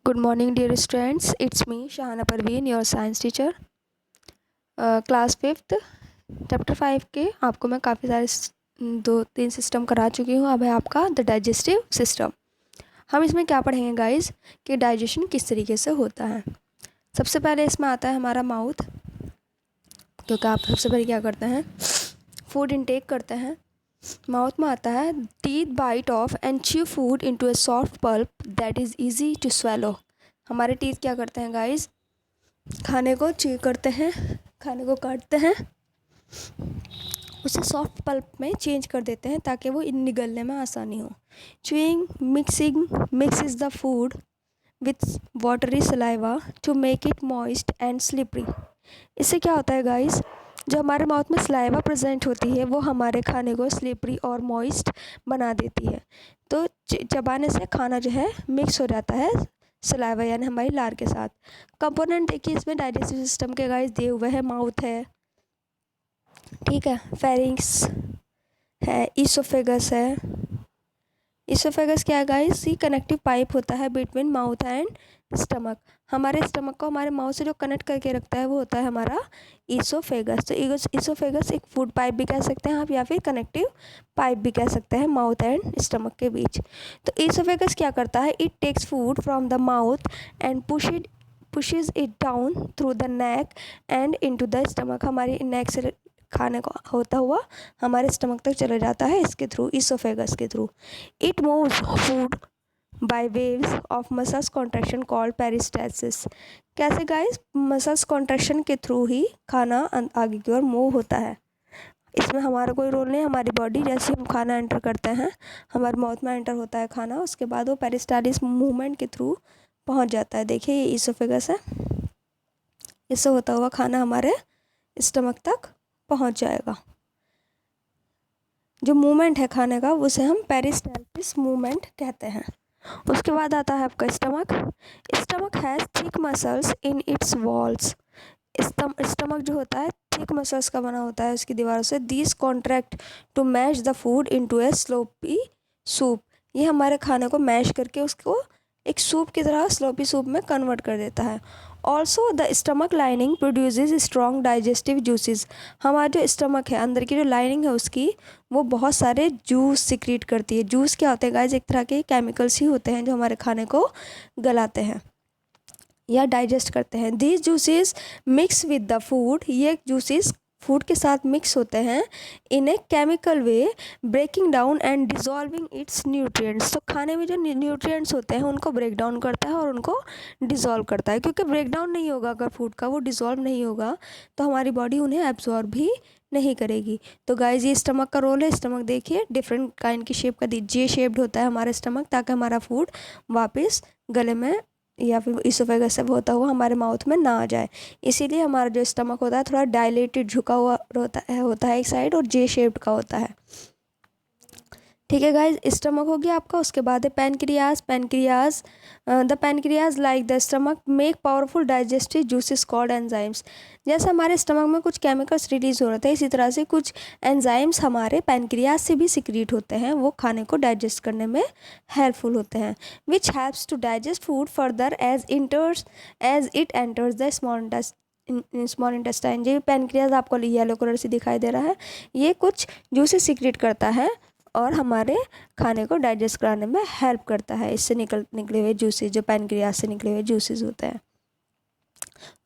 Good morning, dear students. It's me, Shahana Parveen, your science teacher. Class fifth chapter 5 के आपको मैं काफ़ी सारे 2-3 सिस्टम करा चुकी हूँ। अब है आपका द डाइजेस्टिव सिस्टम। हम इसमें क्या पढ़ेंगे गाइस कि डाइजेशन किस तरीके से होता है। सबसे पहले इसमें आता है हमारा माउथ, क्योंकि आप सबसे पहले क्या करते हैं, फूड इनटेक करते हैं। माउथ में आता है teeth bite off and chew food into a soft pulp that is easy to swallow. हमारे टीथ क्या करते हैं गाइस, खाने को च्यू करते हैं, खाने को काटते हैं, उसे सॉफ्ट पल्प में चेंज कर देते हैं ताकि वो निगलने में आसानी हो। Chewing mixes the food with watery saliva to make it moist and slippery. इससे क्या होता है गाइस, जो हमारे माउथ में सलाइवा प्रेजेंट होती है वो हमारे खाने को स्लिपरी और मॉइस्ट बना देती है। तो चबाने से खाना जो है मिक्स हो जाता है सलाइवा यानी हमारी लार के साथ। कंपोनेंट देखिए इसमें डाइजेस्टिव सिस्टम के गाइस दिए हुए हैं। माउथ है, ठीक है, फेरिंग्स है, ईसोफेगस है। ईसोफेगस क्या है गाइस, ये कनेक्टिव पाइप होता है बिटवीन माउथ एंड स्टमक। हमारे स्टमक को हमारे माउथ से जो कनेक्ट करके रखता है वो होता है हमारा ईसोफेगस। तो ईसोफेगस एक फूड पाइप भी कह सकते हैं आप, या फिर कनेक्टिव पाइप भी कह सकते हैं माउथ एंड स्टमक के बीच। तो ईसोफेगस क्या करता है, it takes food from the mouth and pushes it down through the neck and into the stomach। हमारी नेक से खाने को होता हुआ हमारे स्टमक तक चला जाता है इसके थ्रू, ईसोफेगस के through. It moves food by waves of muscles contraction called peristalsis. कैसे गाइस, मसल्स कॉन्ट्रैक्शन के थ्रू ही खाना आगे की ओर मूव होता है। इसमें हमारा कोई रोल नहीं, हमारी बॉडी जैसे हम खाना एंटर करते हैं, हमारे माउथ में एंटर होता है खाना, उसके बाद वो पेरिस्टालिस मूवमेंट के थ्रू पहुंच जाता है। देखिए ये ईसोफेगस है, इससे होता हुआ खाना हमारे स्टमक तक पहुंच जाएगा। जो मूवमेंट है खाने का उसे हम पेरिस्टालिस मूवमेंट कहते हैं। उसके बाद आता है आपका stomach. Stomach has thick muscles in its walls. Stomach जो होता है थिक मसल्स का बना होता है उसकी दीवारों से। These contract to mash the food into a sloppy soup. ये हमारे खाने को मैश करके उसको एक सूप की तरह स्लोपी सूप में कन्वर्ट कर देता है। Also the stomach lining produces strong digestive juices. हमारा जो स्टमक है, अंदर की जो लाइनिंग है उसकी, वो बहुत सारे जूस सिक्रीट करती है। जूस क्या होते हैं गाइस, एक तरह के केमिकल्स ही होते हैं जो हमारे खाने को गलाते हैं या डाइजेस्ट करते हैं। These juices mix with the food. ये जूसेस फूड के साथ मिक्स होते हैं in a chemical way, breaking down and dissolving its nutrients. तो खाने में जो न्यूट्रिएंट्स होते हैं उनको ब्रेक डाउन करता है और उनको डिज़ोल्व करता है, क्योंकि ब्रेक डाउन नहीं होगा अगर फूड का, वो डिज़ोल्व नहीं होगा तो हमारी बॉडी उन्हें एब्जॉर्ब भी नहीं करेगी। तो गाइस ये स्टमक का रोल है। स्टमक देखिए डिफरेंट काइंड की शेप का जे शेप्ड होता है हमारा स्टमक, ताकि हमारा फूड वापस गले में या फिर ईसोफेगस से होता हुआ हमारे माउथ में ना आ जाए। इसीलिए हमारा जो स्टमक होता है थोड़ा डायलेटेड, झुका हुआ होता है एक साइड, और जे शेप्ड का होता है। ठीक है गाइज, स्टमक हो गया आपका। उसके बाद है pancreas. The pancreas like the stomach make powerful digestive juices called enzymes. जैसे हमारे स्टमक में कुछ केमिकल्स रिलीज हो रहे थे, इसी तरह से कुछ एंजाइम्स हमारे पैनक्रियाज से भी सिक्रीट होते हैं, वो खाने को डाइजेस्ट करने में हेल्पफुल होते हैं। Which helps to digest food further as it enters the small intestine. ये पैनक्रियाज आपको येलो कलर से दिखाई दे रहा है, ये कुछ जूसेस सिक्रीट करता है और हमारे खाने को डाइजेस्ट कराने में हेल्प करता है। इससे निकले हुए जूसेस, जो पैनक्रियाज से निकले हुए जूसेस होते हैं।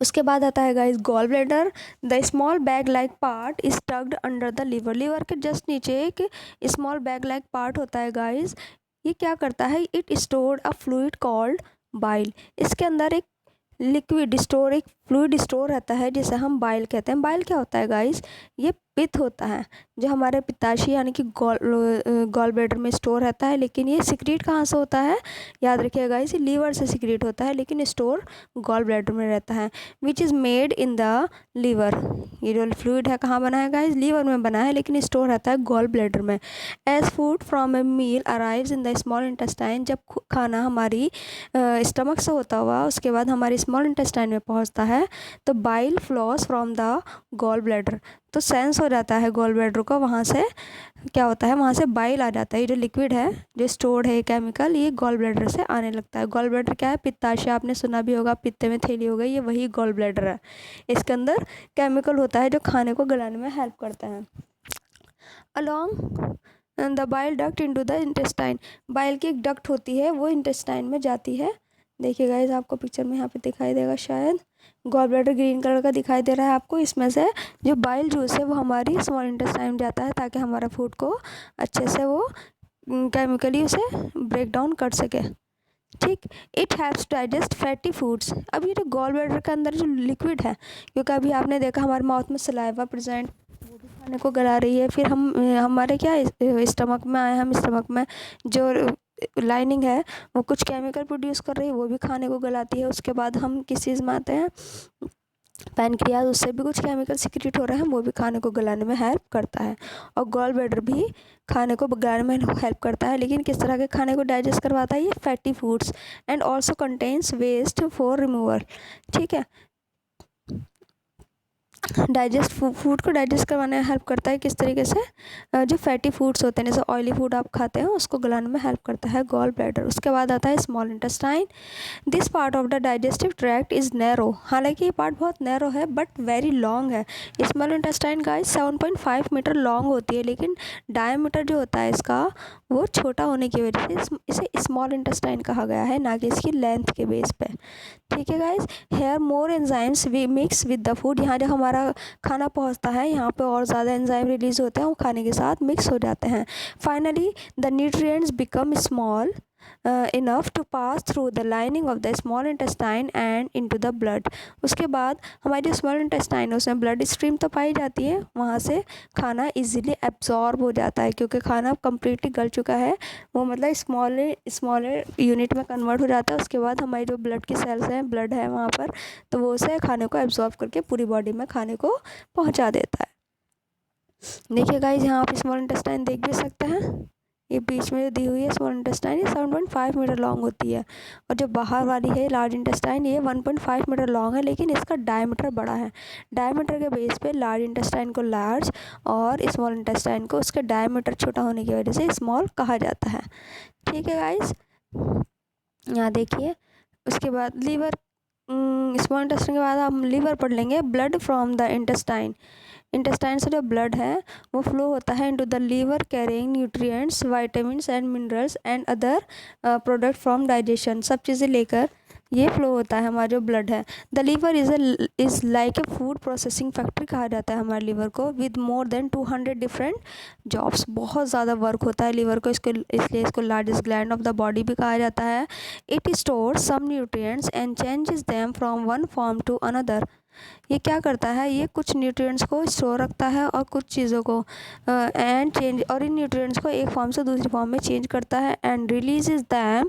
उसके बाद आता है guys gall bladder. The small bag like part is tucked under the liver. Liver के जस्ट नीचे एक स्मॉल बैग लाइक पार्ट होता है गाइस। ये क्या करता है, it stored a fluid called bile. इसके अंदर एक एक फ्लूइड स्टोर रहता है जिसे हम बाइल कहते हैं। बाइल क्या होता है गाइस, ये पित्त होता है जो हमारे पित्ताशय यानी कि गॉल ब्लैडर में स्टोर रहता है। लेकिन ये सिक्रीट कहाँ से होता है, याद रखिएगा गाइस, ये लीवर से सिक्रीट होता है, लेकिन स्टोर गॉल ब्लैडर में रहता है। Which is made in the liver. ये जो फ्लूइड है कहाँ बना है गाइस, लीवर में बना है, लेकिन स्टोर रहता है गॉल ब्लैडर में। As food from a meal arrives in the small intestine. जब खाना हमारी स्टमक से होता हुआ उसके बाद हमारी स्मॉल इंटेस्टाइन में पहुंचता है है तो bile flows from the gall bladder, तो सेंस हो जाता है गॉल ब्लैडर को, वहाँ से क्या होता है, वहाँ से बाइल आ जाता है। ये जो लिक्विड है जो स्टोर्ड है केमिकल, ये गॉल ब्लैडर से आने लगता है। गॉल ब्लैडर क्या है, पित्ताशय आपने सुना भी होगा, पित्ते में थैली हो गई, ये वही गॉल ब्लैडर है। इसके अंदर केमिकल होता है जो खाने को गलाने में हेल्प करता है। Along the bile duct into the intestine, bile की एक डक्ट होती है वो इंटेस्टाइन में जाती है। देखिए गाइस आपको पिक्चर में यहाँ पे दिखाई देगा शायद, गॉल ब्लैडर ग्रीन कलर का दिखाई दे रहा है आपको। इसमें से जो बाइल जूस है वो हमारी स्मॉल इंटेस्टाइन में जाता है ताकि हमारा फूड को अच्छे से वो केमिकली उसे ब्रेक डाउन कर सके। ठीक, it helps digest fatty foods. अब ये जो गॉल ब्लैडर के अंदर जो लिक्विड है, क्योंकि अभी आपने देखा हमारे माउथ में सलाइवा प्रेजेंट, वो भी खाने को गला रही है। फिर हम हमारे क्या स्टमक में आए, हम स्टमक में जो लाइनिंग है वो कुछ केमिकल प्रोड्यूस कर रही है, वो भी खाने को गलाती है। उसके बाद हम किस चीज़ में आते हैं, पैनक्रियाज, उससे भी कुछ केमिकल सिक्रेट हो रहे हैं, वो भी खाने को गलाने में हेल्प करता है। और गॉल ब्लैडर भी खाने को गलाने में हेल्प करता है, लेकिन किस तरह के खाने को डाइजेस्ट करवाता है, ये fatty foods and also contains waste for removal. ठीक है, डाइजेस्ट फूड को डाइजेस्ट करवाने में हेल्प करता है। किस तरीके से, जो फैटी फूड्स होते हैं, जैसे ऑयली फूड आप खाते हैं, उसको गलाने में हेल्प करता है गॉल ब्लैडर। उसके बाद आता है small intestine. This part of the digestive tract is narrow, हालांकि ये पार्ट बहुत नैरो है बट वेरी लॉन्ग है। स्मॉल इंटेस्टाइन का 7.5 मीटर लॉन्ग होती है, लेकिन डायमीटर जो होता है इसका वो छोटा होने की वजह से इसे स्मॉल इंटेस्टाइन कहा गया है, ना कि इसकी लेंथ के बेस पे। ठीक है guys, here more enzymes we mix with the food, यहाँ जब हमारा खाना पहुँचता है यहाँ पे और ज़्यादा एंजाइम रिलीज होते हैं, वो खाने के साथ मिक्स हो जाते हैं। Finally the nutrients become small enough to pass through the lining of the small intestine and into the blood. उसके बाद हमारी स्मॉल इंटेस्टाइन, उसमें ब्लड स्ट्रीम तो पाई जाती है, वहाँ से खाना इजीली एब्जॉर्ब हो जाता है, क्योंकि खाना कम्प्लीटली गल चुका है, वो मतलब स्मॉल यूनिट में कन्वर्ट हो जाता है। उसके बाद हमारी जो ब्लड की सेल्स हैं, ब्लड है वहाँ पर, तो वो उसे खाने को एब्जॉर्ब करके पूरी बॉडी में खाने को पहुँचा देता है। देखिए गाइज, यहाँ आप स्मॉल इंटेस्टाइन देख भी सकते हैं, ये बीच में जो दी हुई है स्मॉल इंटेस्टाइन, ये 7.5 मीटर लॉन्ग होती है। और जो बाहर वाली है लार्ज इंटेस्टाइन, ये 1.5 मीटर लॉन्ग है, लेकिन इसका डायमीटर बड़ा है। डायमीटर के बेस पे लार्ज इंटेस्टाइन को लार्ज और स्मॉल इंटेस्टाइन को उसके डायमीटर छोटा होने की वजह से स्मॉल कहा जाता है। ठीक है गाइस, यहाँ देखिए। उसके बाद लीवर, स्मॉल इंटेस्टाइन के बाद हम लीवर पढ़ लेंगे। Blood from the intestine, intestine से जो ब्लड है वो फ्लो होता है into the liver carrying nutrients, vitamins and minerals and other product from digestion, सब चीज़ें लेकर ये फ्लो होता है हमारा जो ब्लड है। The liver is like a food processing factory कहा जाता है हमारे लीवर को, with more than 200 different jobs, बहुत ज़्यादा वर्क होता है लीवर को, इसलिए इसको largest gland of the body भी कहा जाता है। It store some nutrients and changes them from one form to another, ये क्या करता है, ये कुछ न्यूट्रिएंट्स को स्टोर रखता है और कुछ चीज़ों को एंड चेंज, और इन न्यूट्रिएंट्स को एक फॉर्म से दूसरी फॉर्म में चेंज करता है and releases them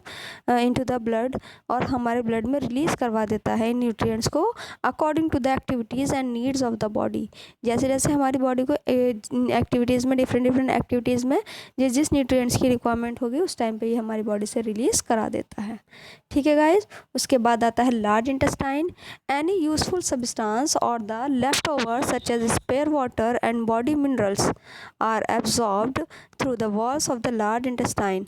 into the blood, और हमारे ब्लड में रिलीज़ करवा देता है इन न्यूट्रिएंट्स को according to the activities and needs of the body. जैसे जैसे हमारी बॉडी को एक्टिविटीज़ में, डिफरेंट एक्टिविटीज़ में जिस जिस न्यूट्रिएंट्स की रिक्वायरमेंट होगी उस टाइम पे ये हमारी बॉडी से रिलीज़ करा देता है। ठीक है गाइज, उसके बाद आता है large intestine. Any useful substance और the leftovers such as spare water and body minerals are absorbed through the walls of the large intestine।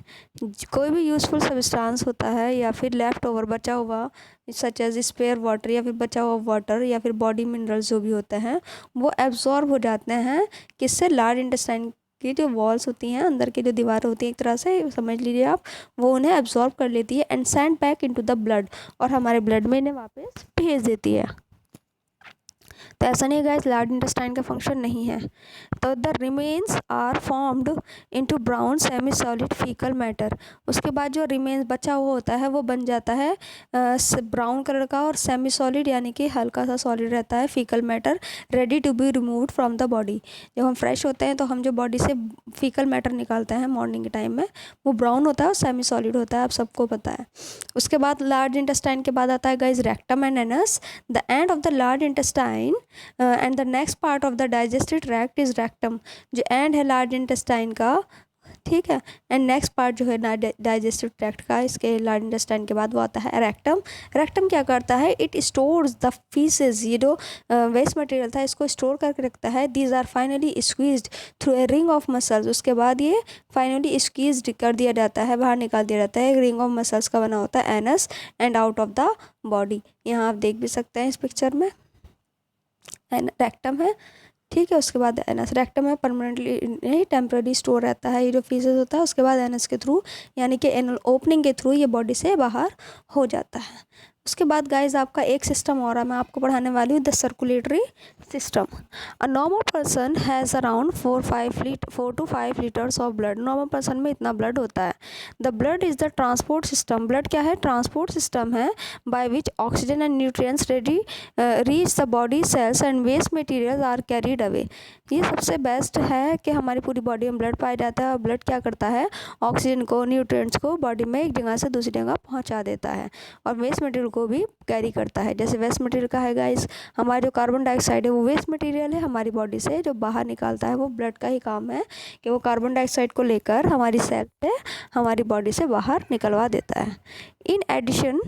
कोई भी यूजफुल सब्सटेंस होता है या फिर लेफ्ट ओवर बचा हुआ, सच एज स्पेयर वाटर या फिर बचा हुआ वाटर या फिर बॉडी मिनरल्स जो भी होते हैं, वो एब्जॉर्ब हो जाते हैं किससे, लार्ज इंटेस्टाइन की जो वॉल्स होती हैं, अंदर की जो दीवारें होती हैं, एक तरह से समझ लीजिए आप, वो उन्हें एब्जॉर्ब कर लेती है and send back into the blood, और हमारे ब्लड में इन्हें वापस भेज देती है। तो ऐसा नहीं गाइस, लार्ज इंटेस्टाइन का फंक्शन नहीं है। तो the remains are formed into brown semi solid faecal matter. उसके बाद जो रिमेन्स बचा हुआ होता है वो बन जाता है ब्राउन कलर का और सेमी सॉलिड, यानी कि हल्का सा सॉलिड रहता है faecal matter, ready to be removed from the body. जब हम फ्रेश होते हैं तो हम जो बॉडी से फीकल मैटर निकालते हैं मॉर्निंग के टाइम में, वो ब्राउन होता है और सेमी सॉलिड होता है, आप सबको पता है। उसके बाद लार्ज इंटेस्टाइन के बाद आता है guys rectum and anus. The end of the large intestine and the next part of the digestive tract is rectum. जो एंड है लार्ज इंटेस्टाइन का, ठीक है। एंड नेक्स्ट पार्ट जो है डाइजेस्टिव ट्रैक्ट का, इसके लार्ज इंटेस्टाइन के बाद वो आता है रेक्टम। रेक्टम क्या करता है, इट स्टोर्स द फीसेस, ये जो वेस्ट मटेरियल था इसको स्टोर करके रखता है। These are finally squeezed through a ring of muscles, उसके बाद ये फाइनली स्क्वीज्ड कर दिया जाता है, बाहर निकाल दिया जाता है। एक रिंग ऑफ मसल्स का बना होता है anus and out of the body. यहाँ आप देख भी सकते हैं इस पिक्चर में रेक्टम है, ठीक है। उसके बाद एनस, रेक्टम है परमानेंटली नहीं टेम्पररी स्टोर रहता है ये जो फीसेस होता है। उसके बाद एनस के थ्रू यानी कि एनल ओपनिंग के थ्रू ये बॉडी से बाहर हो जाता है। उसके बाद गाइज आपका एक सिस्टम और है, मैं आपको पढ़ाने वाली हूँ the circulatory system. A normal person has around 4 to 5 litres of blood. Normal person में इतना ब्लड होता है। The blood is the transport system, blood क्या है, ट्रांसपोर्ट सिस्टम है by which oxygen and nutrients reach the body cells and waste materials are carried away. ये सबसे best है कि हमारी पूरी बॉडी में ब्लड पाया जाता है और ब्लड क्या करता है, ऑक्सीजन को, न्यूट्रिएंट्स को बॉडी में एक जगह से दूसरी जगह पहुंचा देता है और वेस्ट मटेरियल को भी कैरी करता है। जैसे वेस्ट मटेरियल का है गाइस, हमारा जो कार्बन डाइऑक्साइड है वो वेस्ट मटेरियल है, हमारी बॉडी से जो बाहर निकालता है वो ब्लड का ही काम है कि वो कार्बन डाइऑक्साइड को लेकर हमारी सेल से, हमारी बॉडी से बाहर निकलवा देता है। इन एडिशन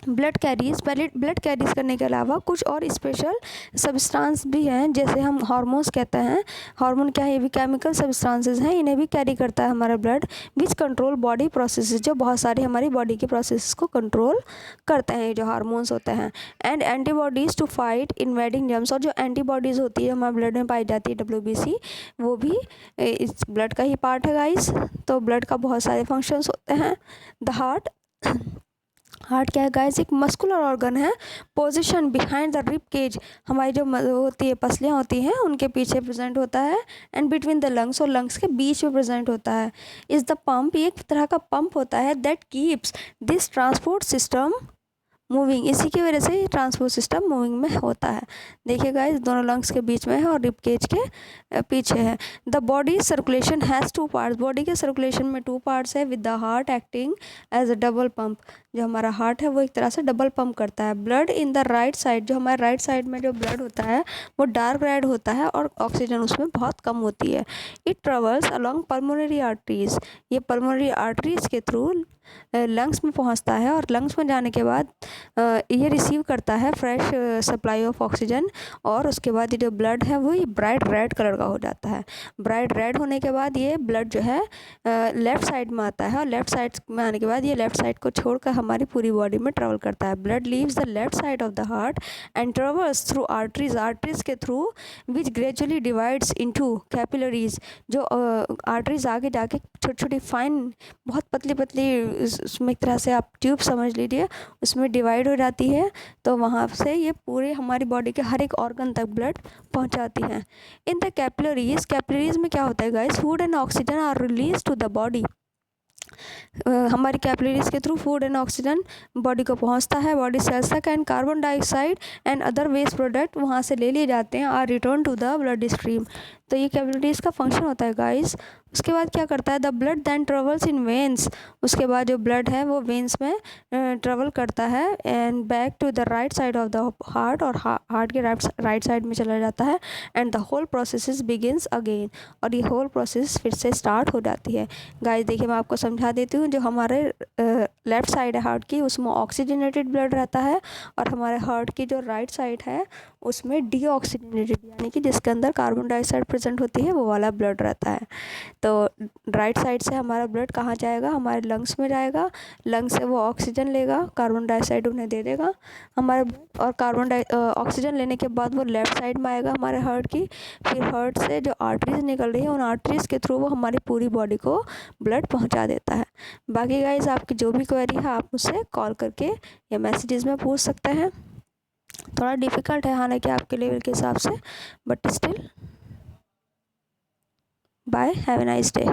ब्लड कैरीज करने के अलावा कुछ और स्पेशल सब्सटेंस भी हैं, जैसे हम हार्मोन्स कहते हैं। हार्मोन क्या है, ये भी केमिकल सब्सटेंसेस हैं, इन्हें भी कैरी करता है हमारा blood, which control body processes, जो बहुत सारी हमारी बॉडी की प्रोसेस को कंट्रोल करते हैं, जो हार्मोन्स होते हैं। And antibodies to fight invading germs, और जो एंटीबॉडीज़ होती है हमारे ब्लड में पाई जाती है WBC, वो भी इस ब्लड का ही पार्ट है गाइस। तो ब्लड का बहुत सारे फंक्शंस होते हैं। द हार्ट क्या है गाइस, एक मस्कुलर ऑर्गन है, position behind the rib cage, हमारी जो होती है पसलियाँ होती हैं उनके पीछे प्रेजेंट होता है। एंड बिटवीन द लंग्स, और लंग्स के बीच में प्रेजेंट होता है। इज़ द पंप, ये एक तरह का पंप होता है that keeps this transport system moving, इसी की वजह से ये ट्रांसपोर्ट सिस्टम मूविंग में होता है। देखिए गाइस, दोनों लंग्स के बीच में है और रिब केज के पीछे है। The body circulation has 2 parts, body के सर्कुलेशन में 2 पार्ट्स है, with the heart acting as a double pump, जो हमारा हार्ट है वो एक तरह से डबल पंप करता है। Blood in the right side, जो हमारे राइट साइड में जो ब्लड होता है वो डार्क रेड होता है और ऑक्सीजन उसमें बहुत कम होती है। It travels along pulmonary arteries, ये पल्मोनरी आर्टरीज के थ्रू लंग्स में पहुंचता है और लंग्स में जाने के बाद ये रिसीव करता है फ्रेश सप्लाई ऑफ ऑक्सीजन, और उसके बाद ये जो ब्लड है वो ब्राइट रेड कलर का हो जाता है। ब्राइट रेड होने के बाद ये ब्लड जो है लेफ़्ट साइड में आता है, और लेफ़्ट साइड में आने के बाद ये लेफ़्ट साइड को छोड़कर हमारी पूरी बॉडी में ट्रेवल करता है। Blood leaves the left side of the heart and travels through arteries, arteries के through which gradually divides into capillaries, जो आर्टरीज आगे जाके छोटी छोटी फाइन बहुत पतली पतली, उसमें एक तरह से आप ट्यूब समझ लीजिए, उसमें डिवाइड हो जाती है। तो वहाँ से ये पूरे हमारी बॉडी के हर एक ऑर्गन तक ब्लड पहुँचाती है। इन द कैपिलरीज में क्या होता है guys, food and oxygen are release to the body, हमारी कैपिलरीज के थ्रू फूड एंड ऑक्सीजन बॉडी को पहुंचता है, बॉडी सेल्स तक, and carbon dioxide and other waste product वहां से ले लिए जाते हैं, are return to the blood stream. तो ये कैपिलरीज का फंक्शन होता है गाइस। उसके बाद क्या करता है, the blood then travels in veins, उसके बाद जो ब्लड है वो वेन्स में ट्रेवल करता है and back to the right side of the heart, और हार्ट के राइट साइड में चला जाता है। And the whole process begins again, और ये होल प्रोसेस फिर से स्टार्ट हो जाती है। गाइस देखिए मैं आपको समझा देती हूँ, जो हमारे लेफ़्ट साइड है हार्ट की उसमें ऑक्सीजनेटेड ब्लड रहता है, और हमारे हार्ट की जो राइट साइड है उसमें डीऑक्सीजनेटेड, यानी कि जिसके अंदर कार्बन डाइऑक्साइड प्रेजेंट होती है वो वाला ब्लड रहता है। तो राइट साइड से हमारा ब्लड कहाँ जाएगा, हमारे लंग्स में जाएगा, लंग्स से वो ऑक्सीजन लेगा, कार्बन डाइऑक्साइड उन्हें दे देगा हमारे, और ऑक्सीजन लेने के बाद वो लेफ़्ट साइड में आएगा हमारे हार्ट की। फिर हार्ट से जो आर्टरीज निकल रही है उन आर्टरीज के थ्रू वो हमारी पूरी बॉडी को ब्लड पहुंचा देता है। बाकी गाइस आपकी जो भी क्वेरी है आप मुझसे कॉल करके या मैसेजेस में पूछ सकते हैं। थोड़ा डिफ़िकल्ट है हालांकि आपके लेवल के हिसाब से, but still bye, have a nice day.